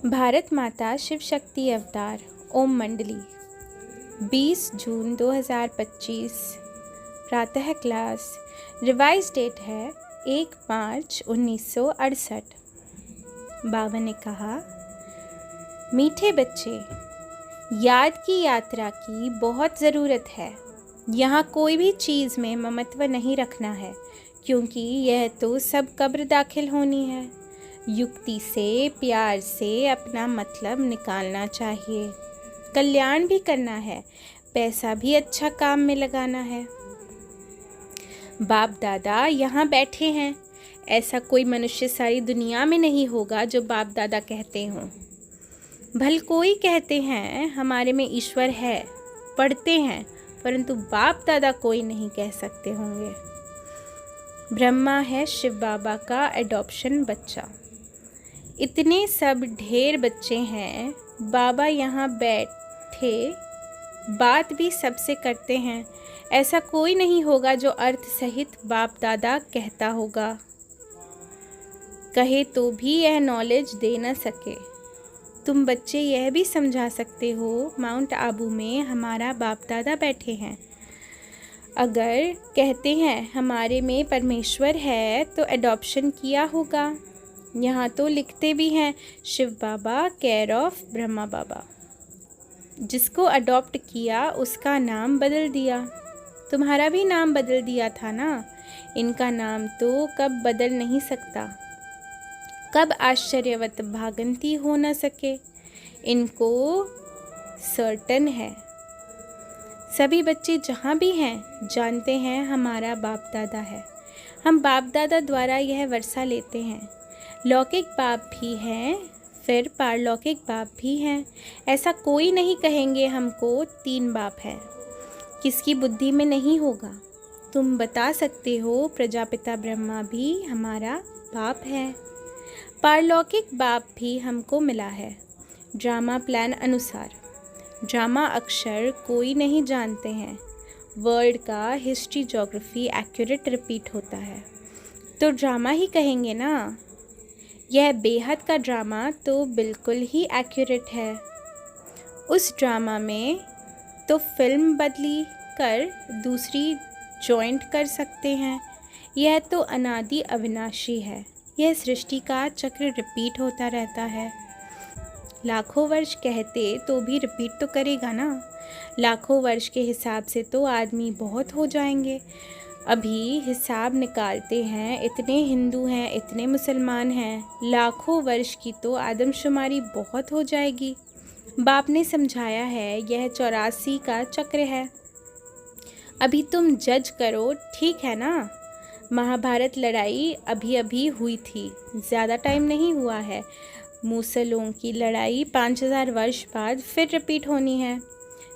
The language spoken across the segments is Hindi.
भारत माता शिव शक्ति अवतार ओम मंडली 20 जून 2025 प्रातः क्लास। रिवाइज डेट है 1 मार्च 1968। बाबा ने कहा, मीठे बच्चे, याद की यात्रा की बहुत ज़रूरत है। यहाँ कोई भी चीज़ में ममत्व नहीं रखना है, क्योंकि यह तो सब कब्र दाखिल होनी है। युक्ति से, प्यार से अपना मतलब निकालना चाहिए। कल्याण भी करना है, पैसा भी अच्छा काम में लगाना है। बाप दादा यहाँ बैठे हैं। ऐसा कोई मनुष्य सारी दुनिया में नहीं होगा जो बाप दादा कहते हों। भल कोई कहते हैं हमारे में ईश्वर है, पढ़ते हैं, परंतु बाप दादा कोई नहीं कह सकते होंगे। ब्रह्मा है शिव बाबा का एडॉप्शन बच्चा। इतने सब ढेर बच्चे हैं, बाबा यहाँ बैठे बात भी सबसे करते हैं। ऐसा कोई नहीं होगा जो अर्थ सहित बाप दादा कहता होगा। कहे तो भी यह नॉलेज दे न सके। तुम बच्चे यह भी समझा सकते हो, माउंट आबू में हमारा बाप दादा बैठे हैं। अगर कहते हैं हमारे में परमेश्वर है तो एडॉप्शन किया होगा। यहाँ तो लिखते भी हैं शिव बाबा केयर ऑफ ब्रह्मा बाबा। जिसको अडॉप्ट किया उसका नाम बदल दिया। तुम्हारा भी नाम बदल दिया था ना। इनका नाम तो कब बदल नहीं सकता। कब आश्चर्यवत भागंती हो न सके, इनको सर्टन है। सभी बच्चे जहाँ भी हैं जानते हैं हमारा बाप दादा है। हम बाप दादा द्वारा यह वर्षा लेते हैं। लौकिक बाप भी हैं, फिर पारलौकिक बाप भी हैं। ऐसा कोई नहीं कहेंगे हमको 3 बाप हैं। किसकी बुद्धि में नहीं होगा। तुम बता सकते हो प्रजापिता ब्रह्मा भी हमारा बाप है। पारलौकिक बाप भी हमको मिला है ड्रामा प्लान अनुसार। ड्रामा अक्षर कोई नहीं जानते हैं। वर्ल्ड का हिस्ट्री ज्योग्राफी एक्यूरेट रिपीट होता है तो ड्रामा ही कहेंगे ना। यह बेहद का ड्रामा तो बिल्कुल ही एक्यूरेट है। उस ड्रामा में तो फिल्म बदली कर दूसरी जॉइंट कर सकते हैं। यह तो अनादि अविनाशी है। यह सृष्टि का चक्र रिपीट होता रहता है। लाखों वर्ष कहते तो भी रिपीट तो करेगा ना। लाखों वर्ष के हिसाब से तो आदमी बहुत हो जाएंगे। अभी हिसाब निकालते हैं, इतने हिंदू हैं, इतने मुसलमान हैं। लाखों वर्ष की तो आदमशुमारी बहुत हो जाएगी। बाप ने समझाया है यह 84 का चक्र है। अभी तुम जज करो, ठीक है ना। महाभारत लड़ाई अभी अभी हुई थी, ज़्यादा टाइम नहीं हुआ है। मूसलों की लड़ाई 5000 वर्ष बाद फिर रिपीट होनी है।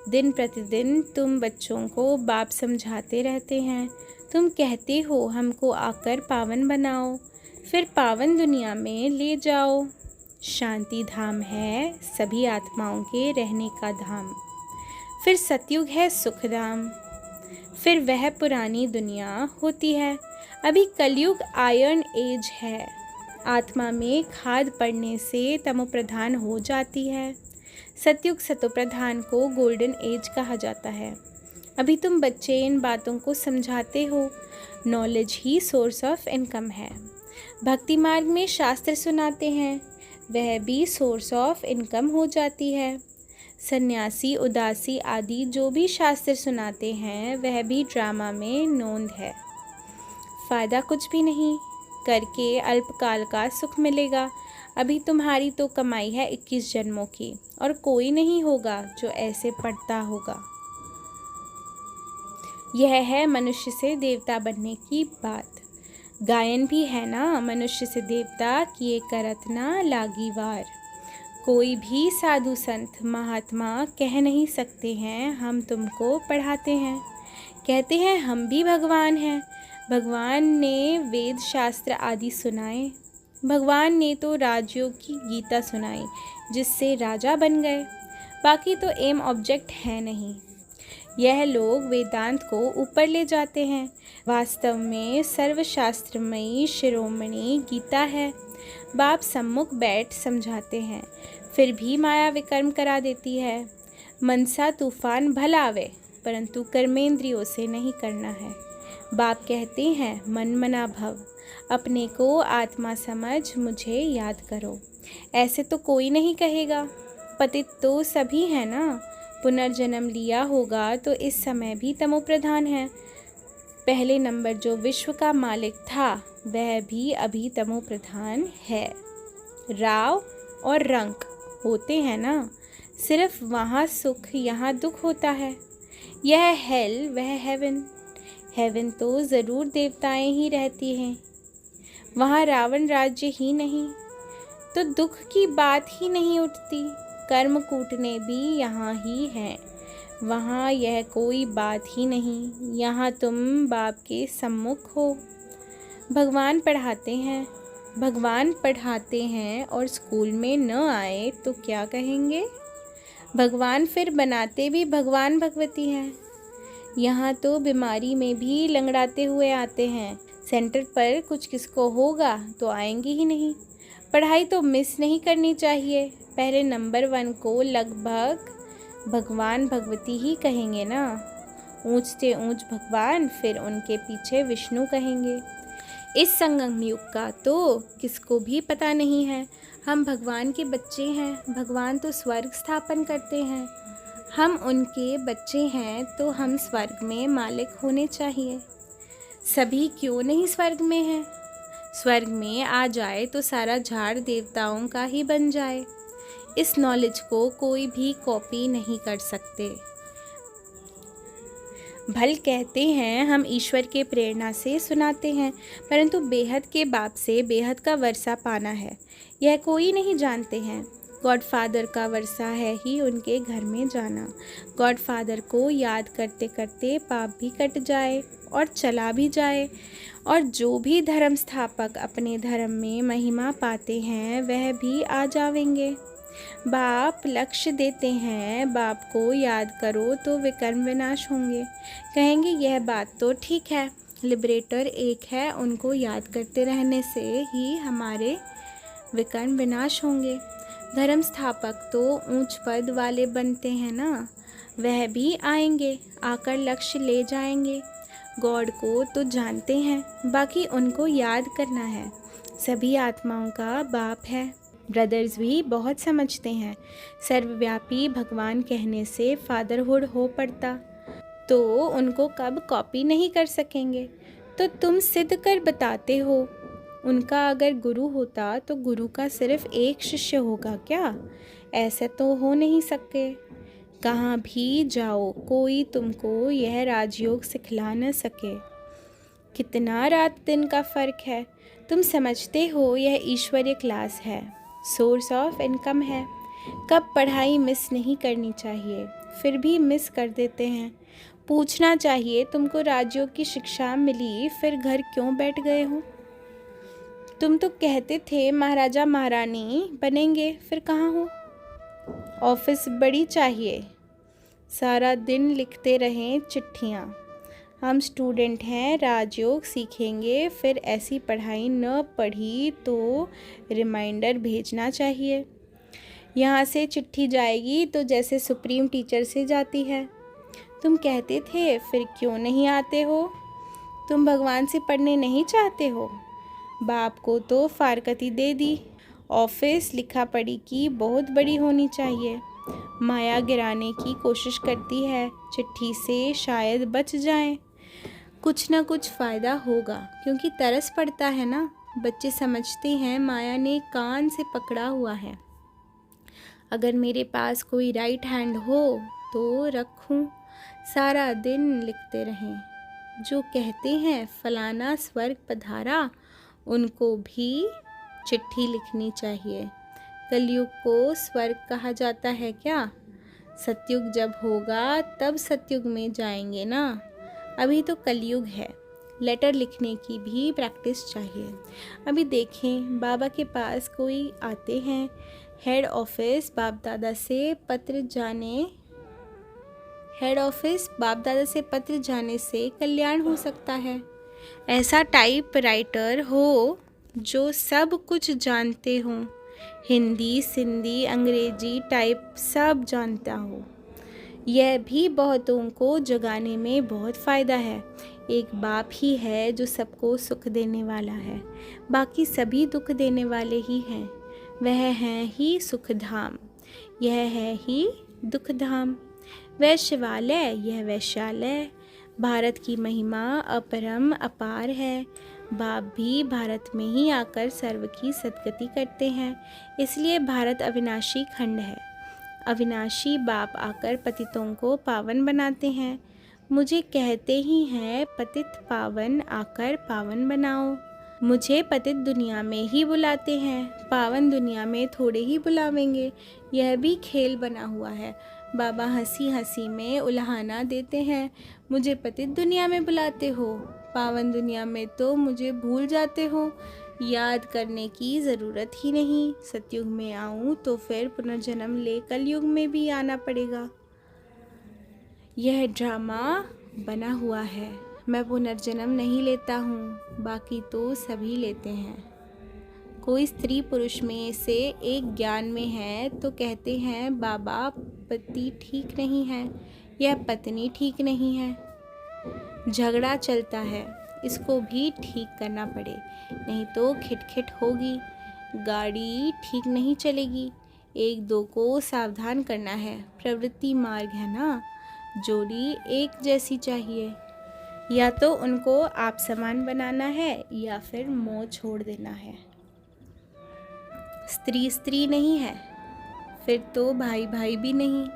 दिन प्रतिदिन तुम बच्चों को बाप समझाते रहते हैं। तुम कहते हो हमको आकर पावन बनाओ, फिर पावन दुनिया में ले जाओ। शांति धाम है सभी आत्माओं के रहने का धाम। फिर सतयुग है सुखधाम। फिर वह पुरानी दुनिया होती है। अभी कलयुग आयरन एज है। आत्मा में खाद पड़ने से तमोप्रधान हो जाती है। सतयुग सतोप्रधान को गोल्डन एज कहा जाता है। अभी तुम बच्चे इन बातों को समझाते हो। Knowledge he source of income है। भक्ति मार्ग में शास्त्र सुनाते हैं, वह भी सोर्स ऑफ इनकम हो जाती है। सन्यासी, उदासी आदि जो भी शास्त्र सुनाते हैं वह भी ड्रामा में नोंद है। फ़ायदा कुछ भी नहीं, करके अल्पकाल का सुख मिलेगा। अभी तुम्हारी तो कमाई है 21 जन्मों की, और कोई नहीं होगा जो ऐसे पढ़ता होगा। यह है मनुष्य से देवता बनने की बात। गायन भी है ना, मनुष्य से देवता किए करत ना लागी वार। कोई भी साधु संत महात्मा कह नहीं सकते हैं हम तुमको पढ़ाते हैं। कहते हैं हम भी भगवान हैं। भगवान ने वेद शास्त्र आदि सुनाए। भगवान ने तो राजयोग की गीता सुनाई, जिससे राजा बन गए। बाकी तो एम ऑब्जेक्ट है नहीं। यह लोग वेदांत को ऊपर ले जाते हैं। वास्तव में सर्वशास्त्रमयी शिरोमणि गीता है। बाप सम्मुख बैठ समझाते हैं, फिर भी माया विकर्म करा देती है। मनसा तूफान भला आवे, परंतु कर्मेंद्रियों से नहीं करना है। बाप कहते हैं, मन मना भव, अपने को आत्मा समझ मुझे याद करो। ऐसे तो कोई नहीं कहेगा, पतित तो सभी है ना। पुनर्जन्म लिया होगा तो इस समय भी तमोप्रधान है। पहले नंबर जो विश्व का मालिक था वह भी अभी तमोप्रधान है। राव और रंक होते हैं ना, सिर्फ वहाँ सुख यहाँ दुख होता है। यह हेल वह हेवन। हेवन तो ज़रूर देवताएं ही रहती हैं, वहाँ रावण राज्य ही नहीं, तो दुख की बात ही नहीं उठती। कर्म कूटने भी यहाँ ही हैं, वहाँ यह कोई बात ही नहीं। यहाँ तुम बाप के सम्मुख हो। भगवान पढ़ाते हैं और स्कूल में न आए तो क्या कहेंगे? भगवान फिर बनाते भी भगवान भगवती हैं। यहाँ तो बीमारी में भी लंगड़ाते हुए आते हैं। सेंटर पर कुछ किसको होगा तो आएंगे ही नहीं। पढ़ाई तो मिस नहीं करनी चाहिए। पहले नंबर 1 को लगभग भगवान भगवती ही कहेंगे ना। ऊंच से ऊंच भगवान, फिर उनके पीछे विष्णु कहेंगे। इस संगम युग का तो किसको भी पता नहीं है। हम भगवान के बच्चे हैं। भगवान तो स्वर्ग स्थापन करते हैं, हम उनके बच्चे हैं, तो हम स्वर्ग में मालिक होने चाहिए। सभी क्यों नहीं स्वर्ग में हैं? स्वर्ग में आ जाए तो सारा झाड़ देवताओं का ही बन जाए। इस नॉलेज को कोई भी कॉपी नहीं कर सकते। भल कहते हैं हम ईश्वर के प्रेरणा से सुनाते हैं, परंतु बेहद के बाप से बेहद का वर्षा पाना है, यह कोई नहीं जानते हैं। गॉडफादर का वर्षा है ही उनके घर में जाना। गॉडफादर को याद करते करते पाप भी कट जाए और चला भी जाए, और जो भी धर्म स्थापक अपने धर्म में महिमा पाते हैं वह भी आ जावेंगे। बाप लक्ष्य देते हैं, बाप को याद करो तो विकर्म विनाश होंगे। कहेंगे यह बात तो ठीक है, लिबरेटर एक है, उनको याद करते रहने से ही हमारे विकर्म विनाश होंगे। धर्म स्थापक तो ऊंच पद वाले बनते हैं ना, वह भी आएंगे, आकर लक्ष्य ले जाएंगे। गॉड को तो जानते हैं, बाकी उनको याद करना है। सभी आत्माओं का बाप है। ब्रदर्स भी बहुत समझते हैं। सर्वव्यापी भगवान कहने से फादरहुड हो पड़ता, तो उनको कब कॉपी नहीं कर सकेंगे। तो तुम सिद्ध कर बताते हो। उनका अगर गुरु होता तो गुरु का सिर्फ एक शिष्य होगा क्या? ऐसा तो हो नहीं सके। कहाँ भी जाओ कोई तुमको यह राजयोग सिखला न सके। कितना रात दिन का फ़र्क है। तुम समझते हो यह ईश्वरीय क्लास है, सोर्स ऑफ इनकम है। कब पढ़ाई मिस नहीं करनी चाहिए, फिर भी मिस कर देते हैं। पूछना चाहिए तुमको राजयोग की शिक्षा मिली, फिर घर क्यों बैठ गए हो? तुम तो कहते थे महाराजा महारानी बनेंगे, फिर कहाँ हो? ऑफिस बड़ी चाहिए, सारा दिन लिखते रहें चिट्ठियाँ। हम स्टूडेंट हैं, राजयोग सीखेंगे, फिर ऐसी पढ़ाई न पढ़ी तो रिमाइंडर भेजना चाहिए। यहाँ से चिट्ठी जाएगी तो जैसे सुप्रीम टीचर से जाती है। तुम कहते थे, फिर क्यों नहीं आते हो? तुम भगवान से पढ़ने नहीं चाहते हो? बाप को तो फारकती दे दी। ऑफिस लिखा पढ़ी की बहुत बड़ी होनी चाहिए। माया गिराने की कोशिश करती है, चिट्ठी से शायद बच जाएं। कुछ न कुछ फ़ायदा होगा, क्योंकि तरस पड़ता है ना। बच्चे समझते हैं माया ने कान से पकड़ा हुआ है। अगर मेरे पास कोई राइट हैंड हो तो रखूं, सारा दिन लिखते रहें। जो कहते हैं फलाना स्वर्ग पधारा, उनको भी चिट्ठी लिखनी चाहिए। कलयुग को स्वर्ग कहा जाता है क्या? सतयुग जब होगा तब सतयुग में जाएंगे ना, अभी तो कलयुग है। लेटर लिखने की भी प्रैक्टिस चाहिए। अभी देखें, बाबा के पास कोई आते हैं, हेड ऑफिस बाप दादा से पत्र जाने हेड ऑफिस बाप दादा से पत्र जाने से कल्याण हो सकता है। ऐसा टाइप राइटर हो जो सब कुछ जानते हों, हिंदी, सिंधी, अंग्रेजी टाइप सब जानता हो। यह भी बहुतों को जगाने में बहुत फ़ायदा है। एक बाप ही है जो सबको सुख देने वाला है, बाकी सभी दुख देने वाले ही हैं। वह है ही सुखधाम, यह है ही दुखधाम। वह शिवालय, यह वैश्यालय। भारत की महिमा अपरम अपार है। बाप भी भारत में ही आकर सर्व की सद्गति करते हैं, इसलिए भारत अविनाशी खंड है। अविनाशी बाप आकर पतितों को पावन बनाते हैं। मुझे कहते ही हैं पतित पावन, आकर पावन बनाओ। मुझे पतित दुनिया में ही बुलाते हैं, पावन दुनिया में थोड़े ही बुलावेंगे। यह भी खेल बना हुआ है। बाबा हंसी हंसी में उल्हाना देते हैं। मुझे पतित दुनिया में बुलाते हो, पावन दुनिया में तो मुझे भूल जाते हो। याद करने की ज़रूरत ही नहीं। सतयुग में आऊँ तो फिर पुनर्जन्म ले कलयुग में भी आना पड़ेगा। यह ड्रामा बना हुआ है। मैं पुनर्जन्म नहीं लेता हूँ, बाकी तो सभी लेते हैं। कोई स्त्री पुरुष में से एक ज्ञान में है तो कहते हैं बाबा पति ठीक नहीं है, यह पत्नी ठीक नहीं है। झगड़ा चलता है, इसको भी ठीक करना पड़े, नहीं तो खिटखिट होगी, गाड़ी ठीक नहीं चलेगी। एक दो को सावधान करना है, प्रवृत्ति मार्ग है ना। जोड़ी एक जैसी चाहिए, या तो उनको आप समान बनाना है या फिर मोह छोड़ देना है। स्त्री स्त्री नहीं है, फिर तो भाई भाई भी नहीं।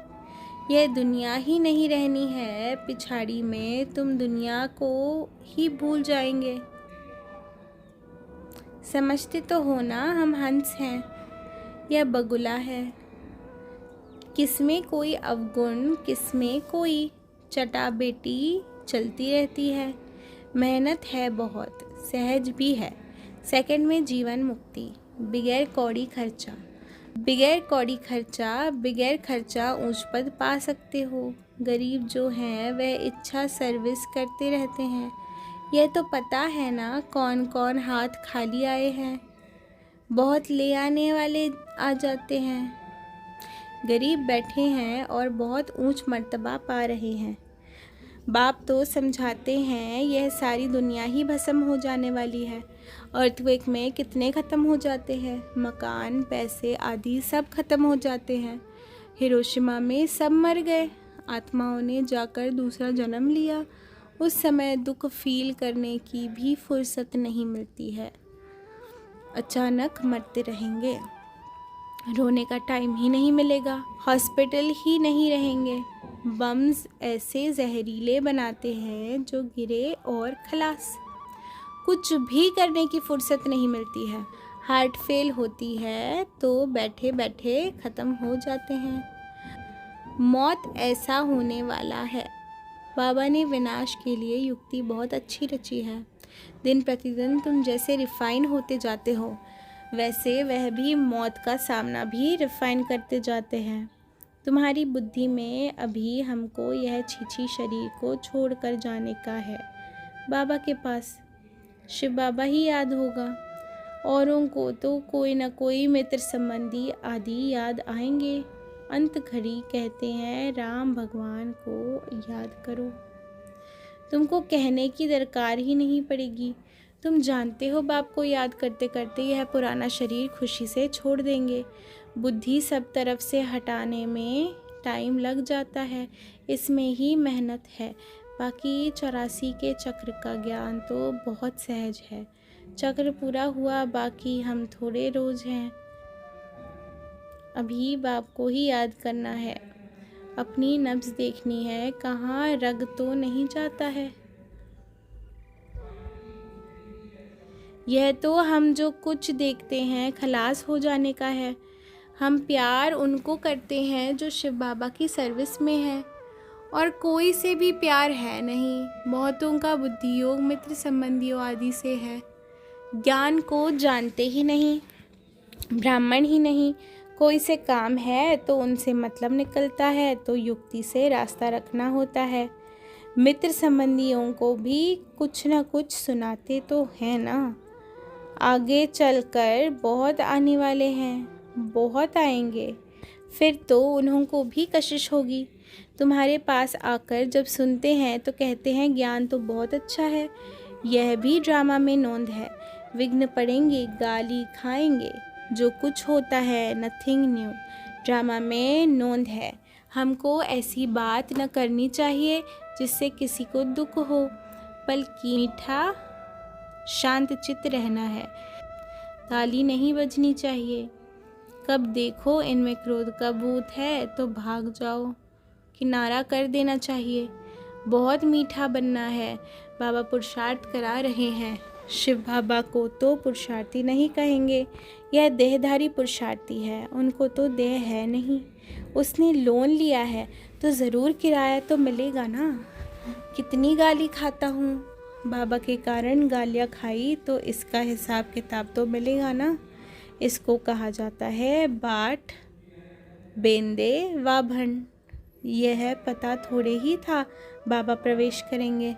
यह दुनिया ही नहीं रहनी है, पिछाड़ी में तुम दुनिया को ही भूल जाएंगे। समझते तो हो ना हम हंस हैं, यह बगुला है। किसमें कोई अवगुण, किसमें कोई चटा बेटी चलती रहती है। मेहनत है बहुत, सहज भी है। सेकंड में जीवन मुक्ति, बगैर कौड़ी खर्चा। बगैर कौड़ी खर्चा, बगैर खर्चा ऊंच पद पा सकते हो। गरीब जो हैं वह इच्छा सर्विस करते रहते हैं। यह तो पता है ना कौन कौन हाथ खाली आए हैं। बहुत ले आने वाले आ जाते हैं। गरीब बैठे हैं और बहुत ऊंच मर्तबा पा रहे हैं। बाप तो समझाते हैं यह सारी दुनिया ही भस्म हो जाने वाली है। अर्थक्वेक में कितने ख़त्म हो जाते हैं, मकान, पैसे आदि सब ख़त्म हो जाते हैं। हिरोशिमा में सब मर गए, आत्माओं ने जाकर दूसरा जन्म लिया। उस समय दुख फील करने की भी फुर्सत नहीं मिलती है। अचानक मरते रहेंगे, रोने का टाइम ही नहीं मिलेगा, हॉस्पिटल ही नहीं रहेंगे। बम्स ऐसे जहरीले बनाते हैं जो गिरे और खलास। कुछ भी करने की फुर्सत नहीं मिलती है। हार्ट फेल होती है तो बैठे बैठे ख़त्म हो जाते हैं। मौत ऐसा होने वाला है। बाबा ने विनाश के लिए युक्ति बहुत अच्छी रची है। दिन प्रतिदिन तुम जैसे रिफाइन होते जाते हो, वैसे वह भी मौत का सामना भी रिफाइन करते जाते हैं। तुम्हारी बुद्धि में अभी हमको यह छीछी शरीर को छोड़कर जाने का है। बाबा के पास शिव बाबा ही याद होगा। औरों को तो कोई न कोई मित्र संबंधी आदि याद आएंगे। अंत घड़ी कहते हैं राम भगवान को याद करो। तुमको कहने की दरकार ही नहीं पड़ेगी। तुम जानते हो बाप को याद करते करते यह पुराना शरीर खुशी से छोड़ देंगे। बुद्धि सब तरफ से हटाने में टाइम लग जाता है, इसमें ही मेहनत है। बाकी 84 के चक्र का ज्ञान तो बहुत सहज है। चक्र पूरा हुआ, बाकी हम थोड़े रोज हैं। अभी बाप को ही याद करना है, अपनी नब्ज देखनी है, कहाँ रग तो नहीं जाता है। यह तो हम जो कुछ देखते हैं खलास हो जाने का है। हम प्यार उनको करते हैं जो शिव बाबा की सर्विस में है, और कोई से भी प्यार है नहीं। बहुतों का बुद्धि योग मित्र संबंधियों आदि से है। ज्ञान को जानते ही नहीं, ब्राह्मण ही नहीं, कोई से काम है तो उनसे मतलब निकलता है, तो युक्ति से रास्ता रखना होता है। मित्र संबंधियों को भी कुछ न कुछ सुनाते तो हैं ना। आगे चलकर बहुत आने वाले हैं, बहुत आएंगे, फिर तो उन्हों को भी कशिश होगी। तुम्हारे पास आकर जब सुनते हैं तो कहते हैं ज्ञान तो बहुत अच्छा है। यह भी ड्रामा में नोंद है। विघ्न पड़ेंगे, गाली खाएंगे, जो कुछ होता है नथिंग न्यू, ड्रामा में नोंद है। हमको ऐसी बात न करनी चाहिए जिससे किसी को दुख हो, बल्कि मीठा शांत चित्त रहना है। ताली नहीं बजनी चाहिए। कब देखो इनमें क्रोध का भूत है तो भाग जाओ, किनारा कर देना चाहिए। बहुत मीठा बनना है। बाबा पुरुषार्थ करा रहे हैं। शिव बाबा को तो पुरुषार्थी नहीं कहेंगे, यह देहधारी पुरुषार्थी है। उनको तो देह है नहीं। उसने लोन लिया है तो ज़रूर किराया तो मिलेगा ना। कितनी गाली खाता हूँ, बाबा के कारण गालियाँ खाई तो इसका हिसाब किताब तो मिलेगा ना। इसको कहा जाता है बाट बेंदे वा भंड। यह पता थोड़े ही था बाबा प्रवेश करेंगे।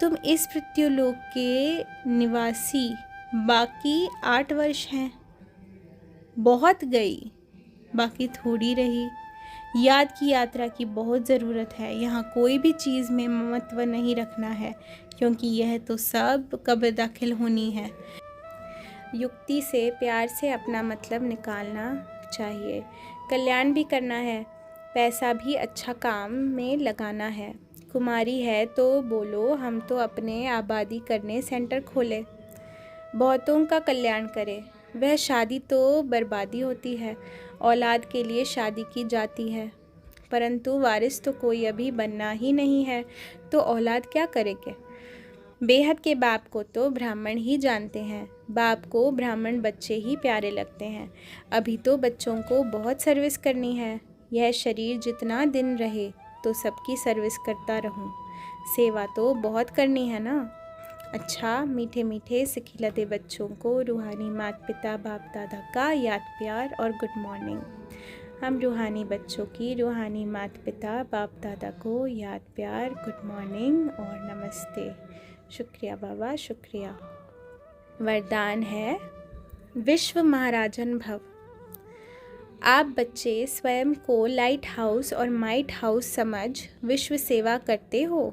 तुम इस पृथ्वीलोक के निवासी बाकी 8 वर्ष हैं। बहुत गई, बाकी थोड़ी रही। याद की यात्रा की बहुत ज़रूरत है। यहाँ कोई भी चीज़ में ममत्व नहीं रखना है, क्योंकि यह तो सब कब्र दाखिल होनी है। युक्ति से प्यार से अपना मतलब निकालना चाहिए। कल्याण भी करना है, पैसा भी अच्छा काम में लगाना है। कुमारी है तो बोलो हम तो अपने आबादी करने सेंटर खोले, बहुतों का कल्याण करे। वह शादी तो बर्बादी होती है। औलाद के लिए शादी की जाती है, परंतु वारिस तो कोई अभी बनना ही नहीं है, तो औलाद क्या करेंगे। बेहद के बाप को तो ब्राह्मण ही जानते हैं। बाप को ब्राह्मण बच्चे ही प्यारे लगते हैं। अभी तो बच्चों को बहुत सर्विस करनी है। यह शरीर जितना दिन रहे तो सबकी सर्विस करता रहूं। सेवा तो बहुत करनी है ना। अच्छा, मीठे मीठे सिखिलते बच्चों को रूहानी माता पिता बाप दादा का याद प्यार और गुड मॉर्निंग। हम रूहानी बच्चों की रूहानी माता पिता बाप दादा को याद प्यार, गुड मॉर्निंग और नमस्ते। शुक्रिया बाबा, शुक्रिया। वरदान है विश्व महाराजन भव। आप बच्चे स्वयं को लाइट हाउस और माइट हाउस समझ विश्व सेवा करते हो।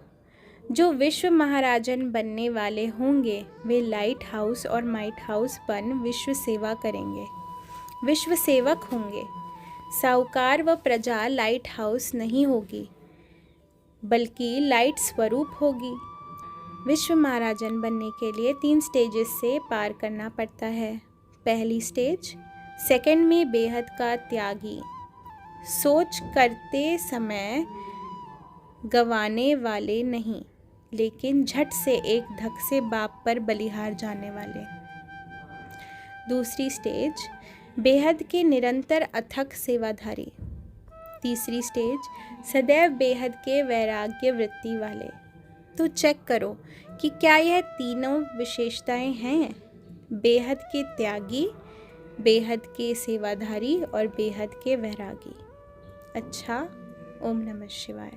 जो विश्व महाराजन बनने वाले होंगे वे लाइट हाउस और माइट हाउस बन विश्व सेवा करेंगे, विश्व सेवक होंगे। साहूकार व प्रजा लाइट हाउस नहीं होगी, बल्कि लाइट स्वरूप होगी। विश्व महाराजन बनने के लिए 3 स्टेजेस से पार करना पड़ता है। पहली स्टेज, सेकंड में बेहद का त्यागी, सोच करते समय गंवाने वाले नहीं, लेकिन झट से एक धक से बाप पर बलिहार जाने वाले। दूसरी स्टेज, बेहद के निरंतर अथक सेवाधारी। तीसरी स्टेज, सदैव बेहद के वैराग्य वृत्ति वाले। तो चेक करो कि क्या यह तीनों विशेषताएं हैं। बेहद के त्यागी, बेहद के सेवाधारी और बेहद के वैरागी। अच्छा, ओम नमः शिवाय।